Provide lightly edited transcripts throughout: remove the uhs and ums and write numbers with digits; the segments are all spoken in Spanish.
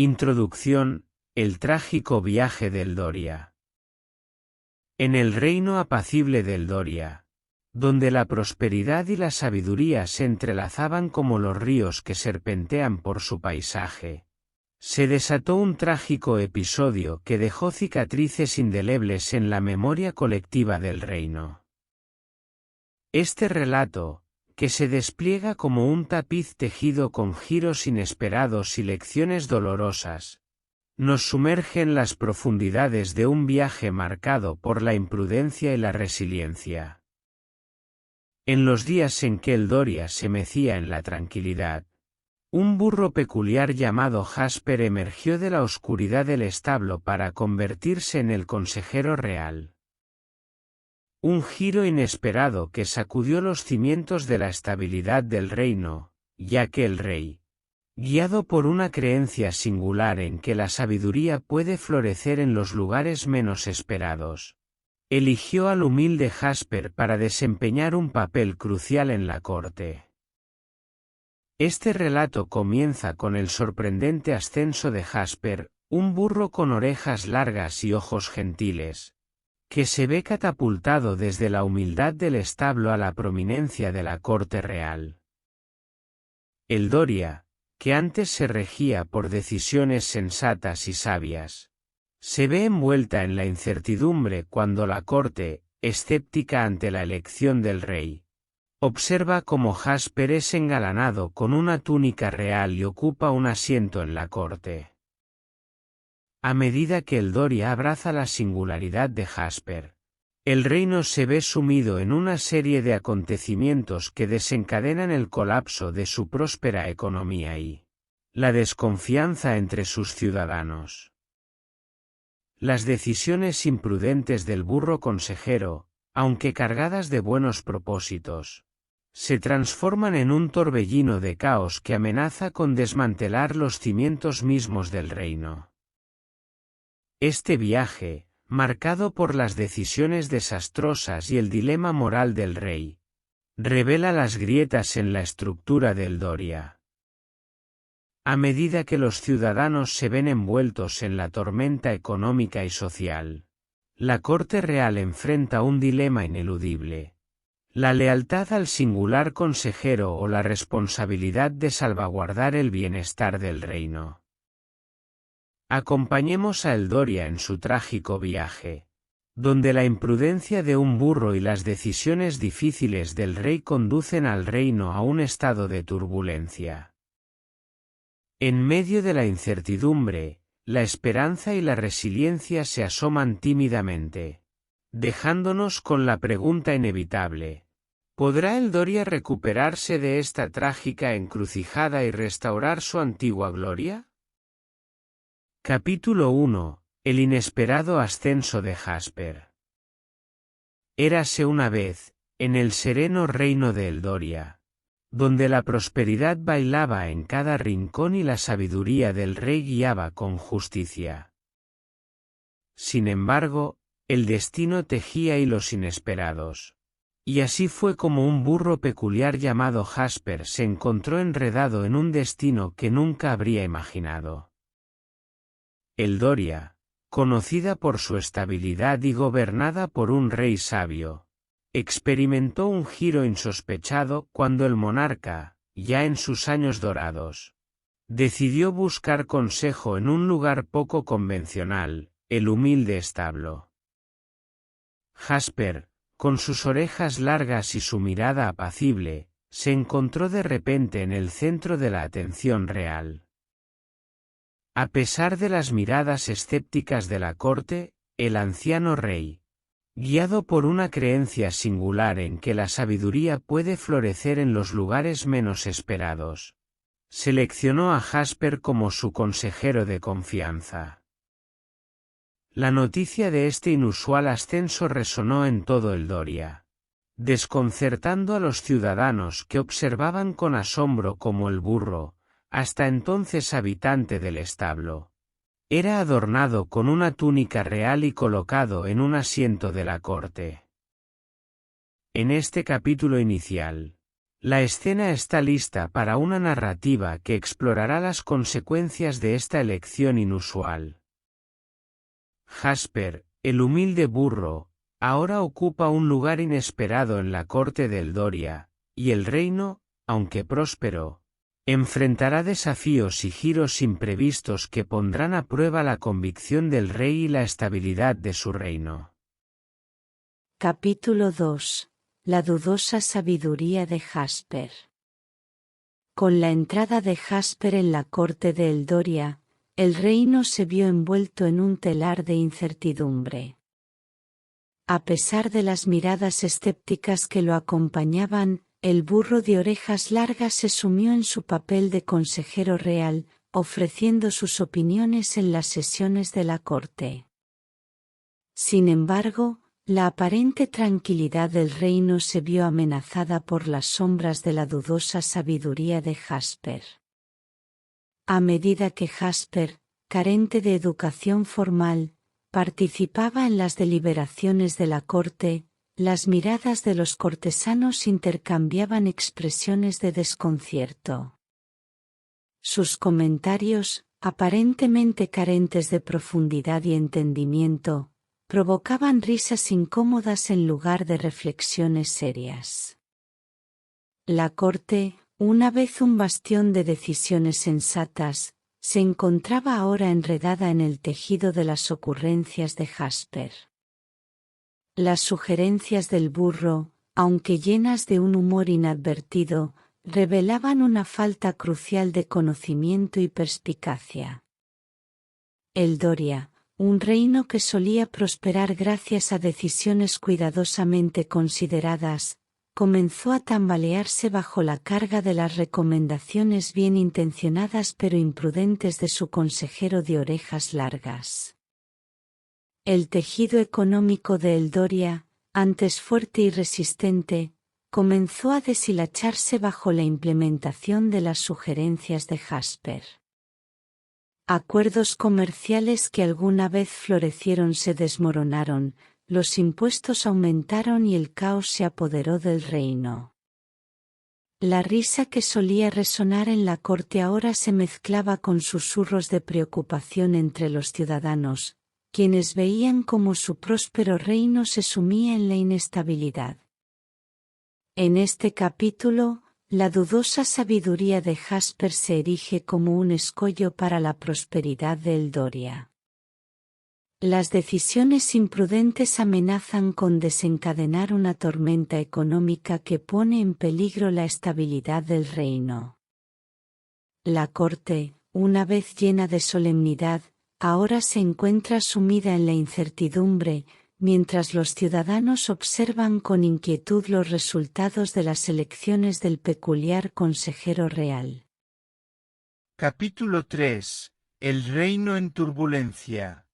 Introducción: el trágico viaje del Doria. En el reino apacible del Doria, donde la prosperidad y la sabiduría se entrelazaban como los ríos que serpentean por su paisaje, se desató un trágico episodio que dejó cicatrices indelebles en la memoria colectiva del reino. Este relato, que se despliega como un tapiz tejido con giros inesperados y lecciones dolorosas, nos sumerge en las profundidades de un viaje marcado por la imprudencia y la resiliencia. En los días en que el Doria se mecía en la tranquilidad, un burro peculiar llamado Jasper emergió de la oscuridad del establo para convertirse en el consejero real. Un giro inesperado que sacudió los cimientos de la estabilidad del reino, ya que el rey, guiado por una creencia singular en que la sabiduría puede florecer en los lugares menos esperados, eligió al humilde Jasper para desempeñar un papel crucial en la corte. Este relato comienza con el sorprendente ascenso de Jasper, un burro con orejas largas y ojos gentiles, que se ve catapultado desde la humildad del establo a la prominencia de la corte real. El Doria, que antes se regía por decisiones sensatas y sabias, se ve envuelta en la incertidumbre cuando la corte, escéptica ante la elección del rey, observa cómo Jasper es engalanado con una túnica real y ocupa un asiento en la corte. A medida que el Doria abraza la singularidad de Jasper, el reino se ve sumido en una serie de acontecimientos que desencadenan el colapso de su próspera economía y la desconfianza entre sus ciudadanos. Las decisiones imprudentes del burro consejero, aunque cargadas de buenos propósitos, se transforman en un torbellino de caos que amenaza con desmantelar los cimientos mismos del reino. Este viaje, marcado por las decisiones desastrosas y el dilema moral del rey, revela las grietas en la estructura del Doria. A medida que los ciudadanos se ven envueltos en la tormenta económica y social, la corte real enfrenta un dilema ineludible: la lealtad al singular consejero o la responsabilidad de salvaguardar el bienestar del reino. Acompañemos a el Doria en su trágico viaje, donde la imprudencia de un burro y las decisiones difíciles del rey conducen al reino a un estado de turbulencia. En medio de la incertidumbre, la esperanza y la resiliencia se asoman tímidamente, dejándonos con la pregunta inevitable: ¿podrá el Doria recuperarse de esta trágica encrucijada y restaurar su antigua gloria? Capítulo 1. El inesperado ascenso de Jasper. Érase una vez, en el sereno reino de el Doria, donde la prosperidad bailaba en cada rincón y la sabiduría del rey guiaba con justicia. Sin embargo, el destino tejía hilos inesperados, y así fue como un burro peculiar llamado Jasper se encontró enredado en un destino que nunca habría imaginado. El Doria, conocida por su estabilidad y gobernada por un rey sabio, experimentó un giro insospechado cuando el monarca, ya en sus años dorados, decidió buscar consejo en un lugar poco convencional, el humilde establo. Jasper, con sus orejas largas y su mirada apacible, se encontró de repente en el centro de la atención real. A pesar de las miradas escépticas de la corte, el anciano rey, guiado por una creencia singular en que la sabiduría puede florecer en los lugares menos esperados, seleccionó a Jasper como su consejero de confianza. La noticia de este inusual ascenso resonó en todo el Doria, desconcertando a los ciudadanos que observaban con asombro cómo el burro, hasta entonces habitante del establo, era adornado con una túnica real y colocado en un asiento de la corte. En este capítulo inicial, La escena está lista para una narrativa que explorará las consecuencias de esta elección inusual. Jasper, el humilde burro, ahora ocupa un lugar inesperado en la corte de Eldoria, y el reino, aunque próspero, enfrentará desafíos y giros imprevistos que pondrán a prueba la convicción del rey y la estabilidad de su reino. Capítulo 2. La dudosa sabiduría de Jasper. Con la entrada de Jasper en la corte de Eldoria, el reino se vio envuelto en un telar de incertidumbre. A pesar de las miradas escépticas que lo acompañaban, el burro de orejas largas se sumió en su papel de consejero real, ofreciendo sus opiniones en las sesiones de la corte. Sin embargo, la aparente tranquilidad del reino se vio amenazada por las sombras de la dudosa sabiduría de Jasper. A medida que Jasper, carente de educación formal, participaba en las deliberaciones de la corte, las miradas de los cortesanos intercambiaban expresiones de desconcierto. Sus comentarios, aparentemente carentes de profundidad y entendimiento, provocaban risas incómodas en lugar de reflexiones serias. La corte, una vez un bastión de decisiones sensatas, se encontraba ahora enredada en el tejido de las ocurrencias de Jasper. Las sugerencias del burro, aunque llenas de un humor inadvertido, revelaban una falta crucial de conocimiento y perspicacia. Eldoria, un reino que solía prosperar gracias a decisiones cuidadosamente consideradas, comenzó a tambalearse bajo la carga de las recomendaciones bien intencionadas pero imprudentes de su consejero de orejas largas. El tejido económico de Eldoria, antes fuerte y resistente, comenzó a deshilacharse bajo la implementación de las sugerencias de Jasper. Acuerdos comerciales que alguna vez florecieron se desmoronaron, los impuestos aumentaron y el caos se apoderó del reino. La risa que solía resonar en la corte ahora se mezclaba con susurros de preocupación entre los ciudadanos, quienes veían cómo su próspero reino se sumía en la inestabilidad. En este capítulo, la dudosa sabiduría de Jasper se erige como un escollo para la prosperidad de Eldoria. Las decisiones imprudentes amenazan con desencadenar una tormenta económica que pone en peligro la estabilidad del reino. La corte, una vez llena de solemnidad, ahora se encuentra sumida en la incertidumbre, mientras los ciudadanos observan con inquietud los resultados de las elecciones del peculiar consejero real. Capítulo 3. El reino en turbulencia.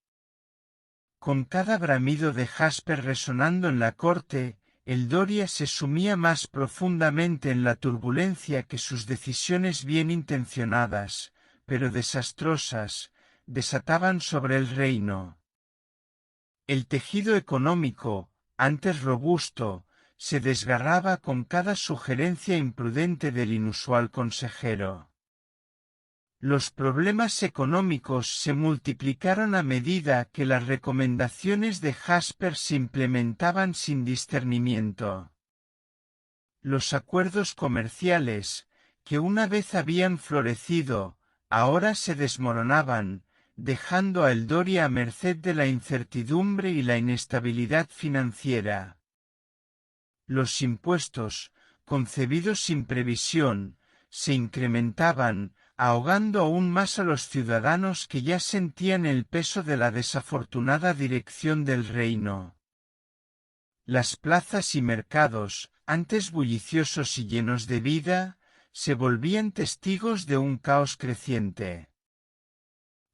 Con cada bramido de Jasper resonando en la corte, Eldoria se sumía más profundamente en la turbulencia que sus decisiones bien intencionadas, pero desastrosas, desataban sobre el reino. El tejido económico, antes robusto, se desgarraba con cada sugerencia imprudente del inusual consejero. Los problemas económicos se multiplicaron a medida que las recomendaciones de Jasper se implementaban sin discernimiento. Los acuerdos comerciales, que una vez habían florecido, ahora se desmoronaban, dejando a Eldoria a merced de la incertidumbre y la inestabilidad financiera. Los impuestos, concebidos sin previsión, se incrementaban, ahogando aún más a los ciudadanos que ya sentían el peso de la desafortunada dirección del reino. Las plazas y mercados, antes bulliciosos y llenos de vida, se volvían testigos de un caos creciente.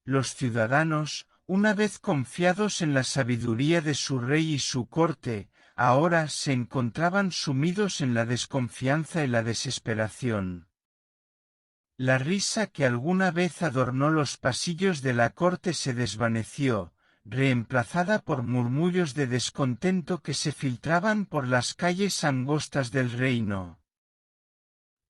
Los ciudadanos, una vez confiados en la sabiduría de su rey y su corte, ahora se encontraban sumidos en la desconfianza y la desesperación. La risa que alguna vez adornó los pasillos de la corte se desvaneció, reemplazada por murmullos de descontento que se filtraban por las calles angostas del reino.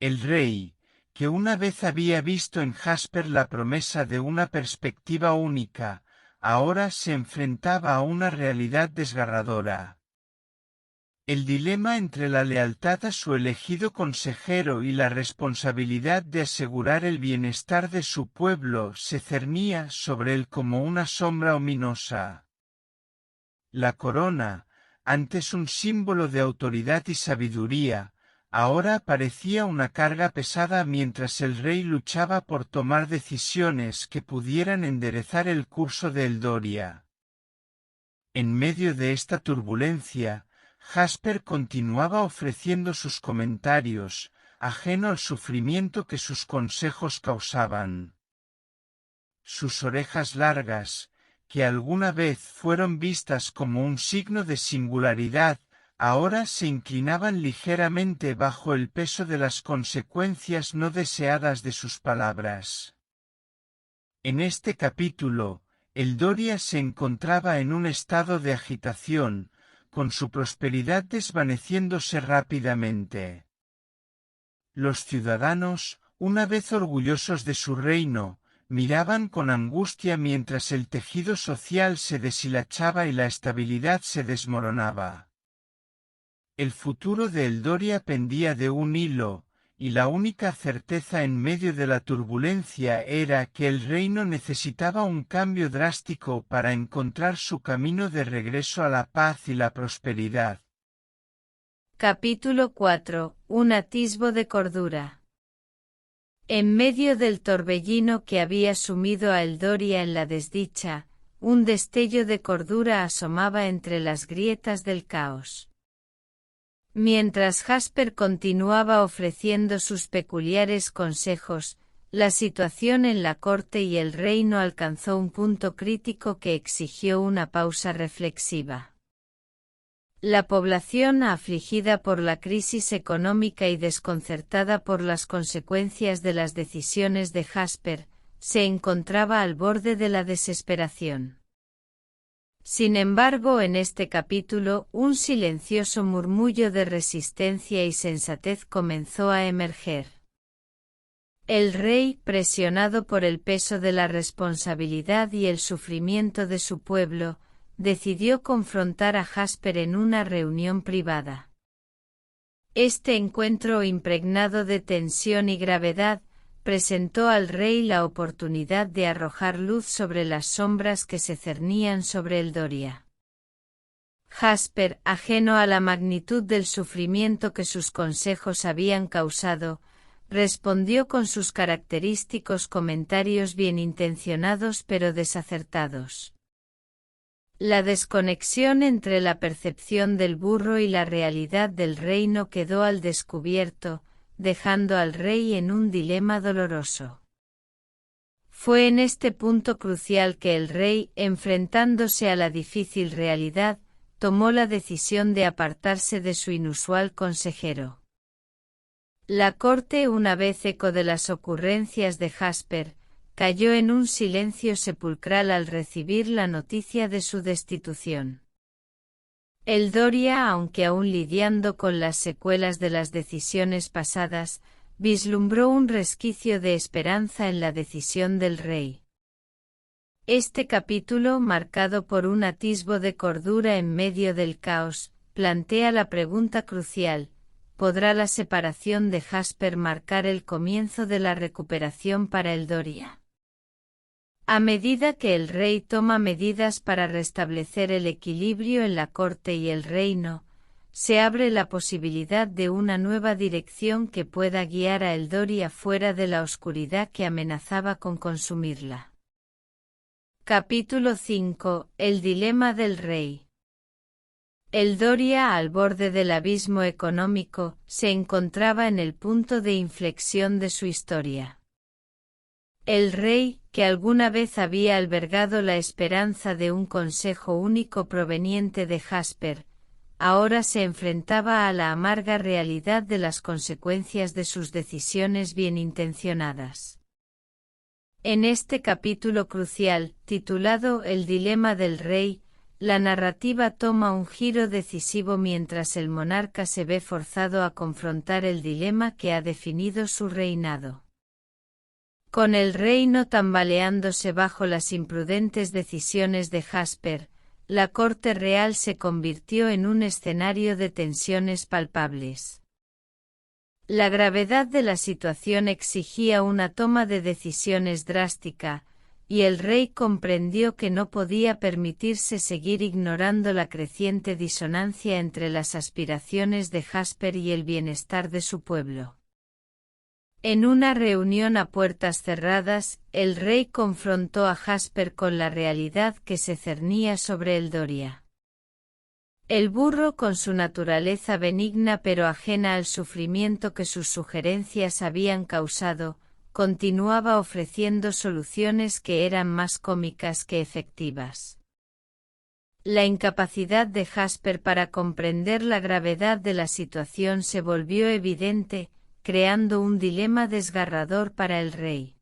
El rey, que una vez había visto en Jasper la promesa de una perspectiva única, ahora se enfrentaba a una realidad desgarradora. El dilema entre la lealtad a su elegido consejero y la responsabilidad de asegurar el bienestar de su pueblo se cernía sobre él como una sombra ominosa. La corona, antes un símbolo de autoridad y sabiduría, ahora parecía una carga pesada mientras el rey luchaba por tomar decisiones que pudieran enderezar el curso de Eldoria. En medio de esta turbulencia, Jasper continuaba ofreciendo sus comentarios, ajeno al sufrimiento que sus consejos causaban. Sus orejas largas, que alguna vez fueron vistas como un signo de singularidad, ahora se inclinaban ligeramente bajo el peso de las consecuencias no deseadas de sus palabras. En este capítulo, Eldoria se encontraba en un estado de agitación, con su prosperidad desvaneciéndose rápidamente. Los ciudadanos, una vez orgullosos de su reino, miraban con angustia mientras el tejido social se deshilachaba y la estabilidad se desmoronaba. El futuro de Eldoria pendía de un hilo, y la única certeza en medio de la turbulencia era que el reino necesitaba un cambio drástico para encontrar su camino de regreso a la paz y la prosperidad. Capítulo 4. Un atisbo de cordura. En medio del torbellino que había sumido a Eldoria en la desdicha, un destello de cordura asomaba entre las grietas del caos. Mientras Jasper continuaba ofreciendo sus peculiares consejos, la situación en la corte y el reino alcanzó un punto crítico que exigió una pausa reflexiva. La población, afligida por la crisis económica y desconcertada por las consecuencias de las decisiones de Jasper, se encontraba al borde de la desesperación. Sin embargo, en este capítulo, un silencioso murmullo de resistencia y sensatez comenzó a emerger. El rey, presionado por el peso de la responsabilidad y el sufrimiento de su pueblo, decidió confrontar a Jasper en una reunión privada. Este encuentro, impregnado de tensión y gravedad, presentó al rey la oportunidad de arrojar luz sobre las sombras que se cernían sobre Eldoria. Jasper, ajeno a la magnitud del sufrimiento que sus consejos habían causado, respondió con sus característicos comentarios bien intencionados pero desacertados. La desconexión entre la percepción del burro y la realidad del reino quedó al descubierto, dejando al rey en un dilema doloroso. Fue en este punto crucial que el rey, enfrentándose a la difícil realidad, tomó la decisión de apartarse de su inusual consejero. La corte, una vez eco de las ocurrencias de Jasper, cayó en un silencio sepulcral al recibir la noticia de su destitución. Eldoria, aunque aún lidiando con las secuelas de las decisiones pasadas, vislumbró un resquicio de esperanza en la decisión del rey. Este capítulo, marcado por un atisbo de cordura en medio del caos, plantea la pregunta crucial: ¿podrá la separación de Jasper marcar el comienzo de la recuperación para Eldoria? A medida que el rey toma medidas para restablecer el equilibrio en la corte y el reino, se abre la posibilidad de una nueva dirección que pueda guiar a Eldoria fuera de la oscuridad que amenazaba con consumirla. Capítulo 5. El dilema del rey. Eldoria, al borde del abismo económico, se encontraba en el punto de inflexión de su historia. El rey, que alguna vez había albergado la esperanza de un consejo único proveniente de Jasper, ahora se enfrentaba a la amarga realidad de las consecuencias de sus decisiones bien intencionadas. En este capítulo crucial, titulado El dilema del rey, la narrativa toma un giro decisivo mientras el monarca se ve forzado a confrontar el dilema que ha definido su reinado. Con el reino tambaleándose bajo las imprudentes decisiones de Jasper, la corte real se convirtió en un escenario de tensiones palpables. La gravedad de la situación exigía una toma de decisiones drástica, y el rey comprendió que no podía permitirse seguir ignorando la creciente disonancia entre las aspiraciones de Jasper y el bienestar de su pueblo. En una reunión a puertas cerradas, el rey confrontó a Jasper con la realidad que se cernía sobre Eldoria. El burro, con su naturaleza benigna pero ajena al sufrimiento que sus sugerencias habían causado, continuaba ofreciendo soluciones que eran más cómicas que efectivas. La incapacidad de Jasper para comprender la gravedad de la situación se volvió evidente, creando un dilema desgarrador para el rey.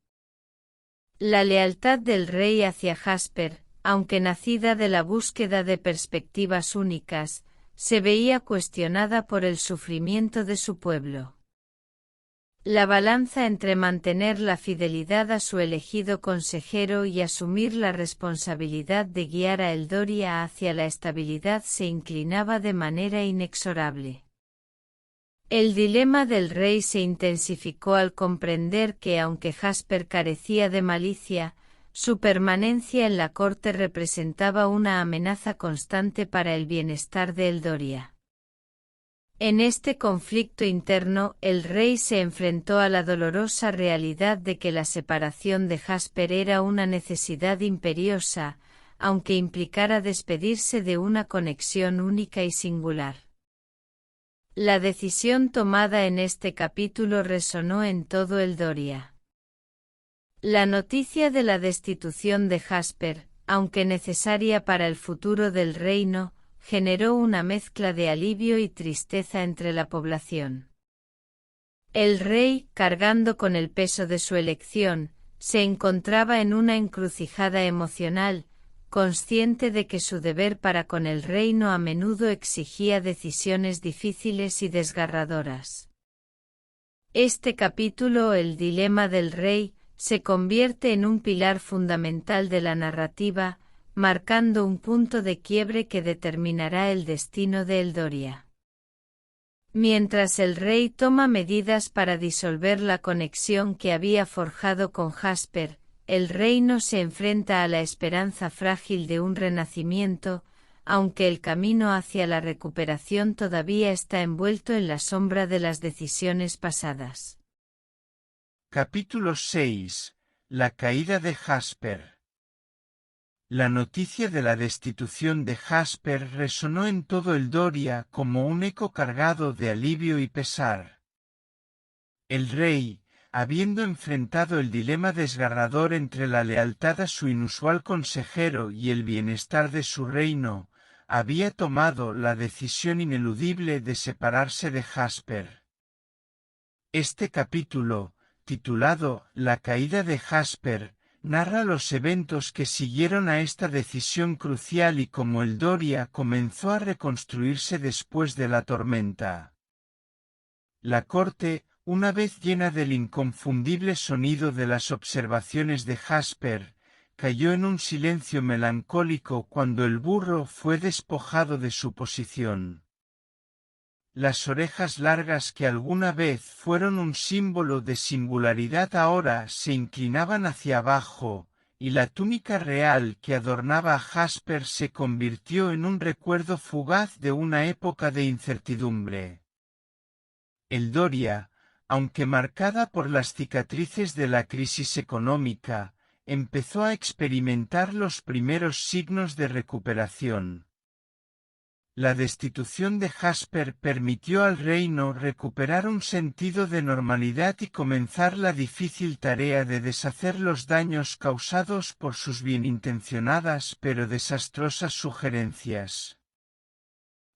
La lealtad del rey hacia Jasper, aunque nacida de la búsqueda de perspectivas únicas, se veía cuestionada por el sufrimiento de su pueblo. La balanza entre mantener la fidelidad a su elegido consejero y asumir la responsabilidad de guiar a Eldoria hacia la estabilidad se inclinaba de manera inexorable. El dilema del rey se intensificó al comprender que aunque Jasper carecía de malicia, su permanencia en la corte representaba una amenaza constante para el bienestar de Eldoria. En este conflicto interno, el rey se enfrentó a la dolorosa realidad de que la separación de Jasper era una necesidad imperiosa, aunque implicara despedirse de una conexión única y singular. La decisión tomada en este capítulo resonó en todo Eldoria. La noticia de la destitución de Jasper, aunque necesaria para el futuro del reino, generó una mezcla de alivio y tristeza entre la población. El rey, cargando con el peso de su elección, se encontraba en una encrucijada emocional, consciente de que su deber para con el reino a menudo exigía decisiones difíciles y desgarradoras. Este capítulo, el dilema del rey, se convierte en un pilar fundamental de la narrativa, marcando un punto de quiebre que determinará el destino de Eldoria. Mientras el rey toma medidas para disolver la conexión que había forjado con Jasper, el reino se enfrenta a la esperanza frágil de un renacimiento, aunque el camino hacia la recuperación todavía está envuelto en la sombra de las decisiones pasadas. Capítulo 6. La caída de Jasper. La noticia de la destitución de Jasper resonó en todo Eldoria como un eco cargado de alivio y pesar. El rey, habiendo enfrentado el dilema desgarrador entre la lealtad a su inusual consejero y el bienestar de su reino, había tomado la decisión ineludible de separarse de Jasper. Este capítulo, titulado La caída de Jasper, narra los eventos que siguieron a esta decisión crucial y cómo Eldoria comenzó a reconstruirse después de la tormenta. La corte, una vez llena del inconfundible sonido de las observaciones de Jasper, cayó en un silencio melancólico cuando el burro fue despojado de su posición. Las orejas largas que alguna vez fueron un símbolo de singularidad ahora se inclinaban hacia abajo, y la túnica real que adornaba a Jasper se convirtió en un recuerdo fugaz de una época de incertidumbre. Eldoria, aunque marcada por las cicatrices de la crisis económica, empezó a experimentar los primeros signos de recuperación. La destitución de Jasper permitió al reino recuperar un sentido de normalidad y comenzar la difícil tarea de deshacer los daños causados por sus bienintencionadas pero desastrosas sugerencias.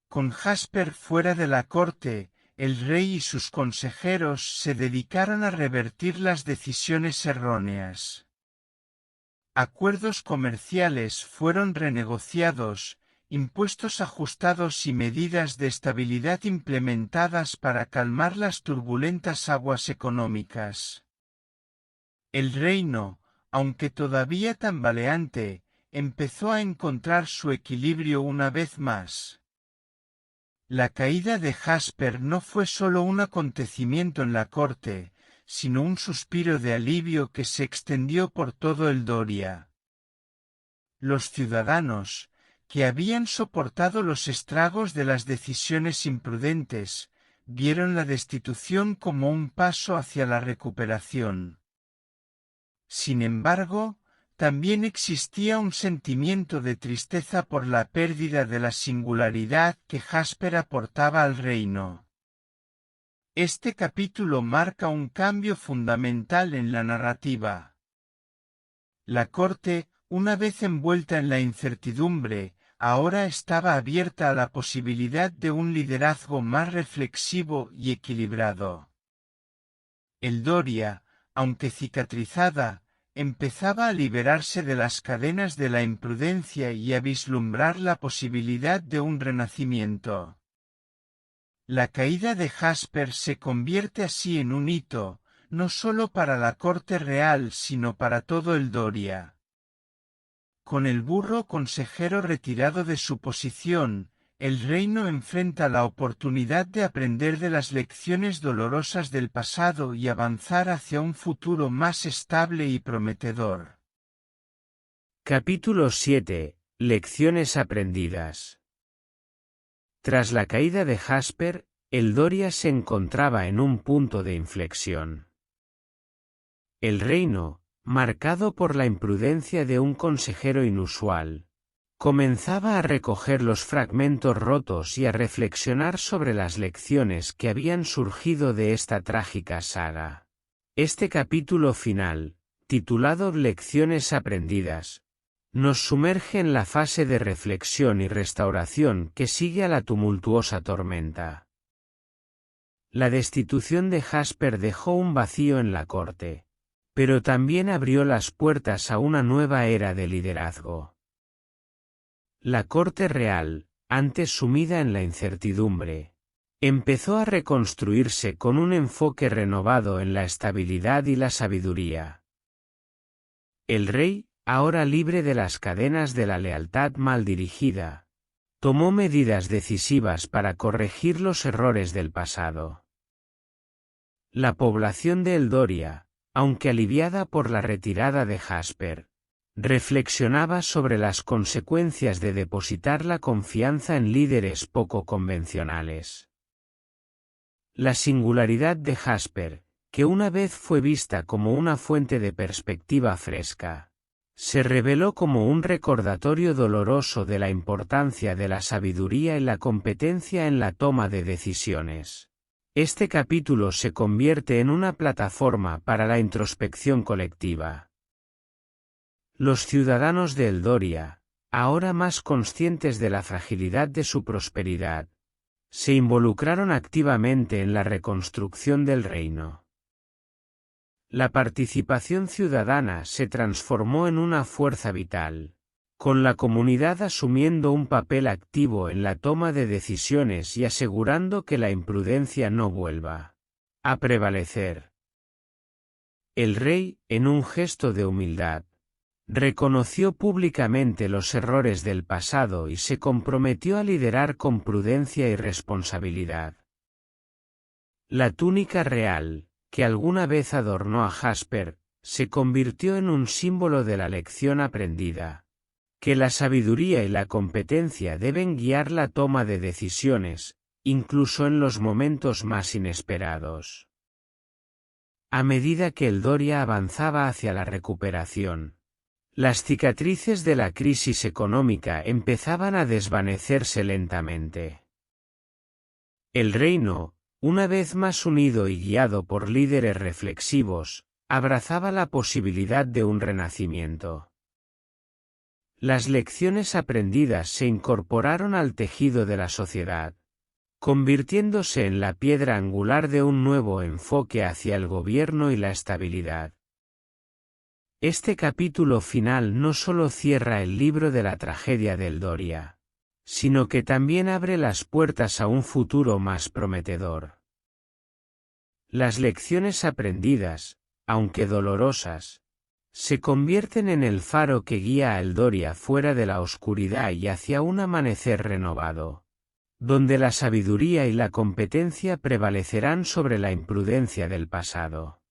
Con Jasper fuera de la corte, el rey y sus consejeros se dedicaron a revertir las decisiones erróneas. Acuerdos comerciales fueron renegociados, impuestos ajustados y medidas de estabilidad implementadas para calmar las turbulentas aguas económicas. El reino, aunque todavía tambaleante, empezó a encontrar su equilibrio una vez más. La caída de Jasper no fue solo un acontecimiento en la corte, sino un suspiro de alivio que se extendió por todo el Doria. Los ciudadanos, que habían soportado los estragos de las decisiones imprudentes, vieron la destitución como un paso hacia la recuperación. Sin embargo, también existía un sentimiento de tristeza por la pérdida de la singularidad que Jasper aportaba al reino. Este capítulo marca un cambio fundamental en la narrativa. La corte, una vez envuelta en la incertidumbre, ahora estaba abierta a la posibilidad de un liderazgo más reflexivo y equilibrado. El Doria, aunque cicatrizada, empezaba a liberarse de las cadenas de la imprudencia y a vislumbrar la posibilidad de un renacimiento. La caída de Jasper se convierte así en un hito, no solo para la corte real sino para todo el Doria. Con el burro consejero retirado de su posición, el reino enfrenta la oportunidad de aprender de las lecciones dolorosas del pasado y avanzar hacia un futuro más estable y prometedor. Capítulo 7. Lecciones aprendidas. Tras la caída de Jasper, el Doria se encontraba en un punto de inflexión. El reino, marcado por la imprudencia de un consejero inusual, comenzaba a recoger los fragmentos rotos y a reflexionar sobre las lecciones que habían surgido de esta trágica saga. Este capítulo final, titulado Lecciones aprendidas, nos sumerge en la fase de reflexión y restauración que sigue a la tumultuosa tormenta. La destitución de Jasper dejó un vacío en la corte, pero también abrió las puertas a una nueva era de liderazgo. La corte real, antes sumida en la incertidumbre, empezó a reconstruirse con un enfoque renovado en la estabilidad y la sabiduría. El rey, ahora libre de las cadenas de la lealtad mal dirigida, tomó medidas decisivas para corregir los errores del pasado. La población de Eldoria, aunque aliviada por la retirada de Jasper, reflexionaba sobre las consecuencias de depositar la confianza en líderes poco convencionales. La singularidad de Jasper, que una vez fue vista como una fuente de perspectiva fresca, se reveló como un recordatorio doloroso de la importancia de la sabiduría y la competencia en la toma de decisiones. Este capítulo se convierte en una plataforma para la introspección colectiva. Los ciudadanos de Eldoria, ahora más conscientes de la fragilidad de su prosperidad, se involucraron activamente en la reconstrucción del reino. La participación ciudadana se transformó en una fuerza vital, con la comunidad asumiendo un papel activo en la toma de decisiones y asegurando que la imprudencia no vuelva a prevalecer. El rey, en un gesto de humildad, reconoció públicamente los errores del pasado y se comprometió a liderar con prudencia y responsabilidad. La túnica real, que alguna vez adornó a Jasper, se convirtió en un símbolo de la lección aprendida, que la sabiduría y la competencia deben guiar la toma de decisiones, incluso en los momentos más inesperados. A medida que Eldoria avanzaba hacia la recuperación, las cicatrices de la crisis económica empezaban a desvanecerse lentamente. El reino, una vez más unido y guiado por líderes reflexivos, abrazaba la posibilidad de un renacimiento. Las lecciones aprendidas se incorporaron al tejido de la sociedad, convirtiéndose en la piedra angular de un nuevo enfoque hacia el gobierno y la estabilidad. Este capítulo final no solo cierra el libro de la tragedia de Eldoria, sino que también abre las puertas a un futuro más prometedor. Las lecciones aprendidas, aunque dolorosas, se convierten en el faro que guía a Eldoria fuera de la oscuridad y hacia un amanecer renovado, donde la sabiduría y la competencia prevalecerán sobre la imprudencia del pasado.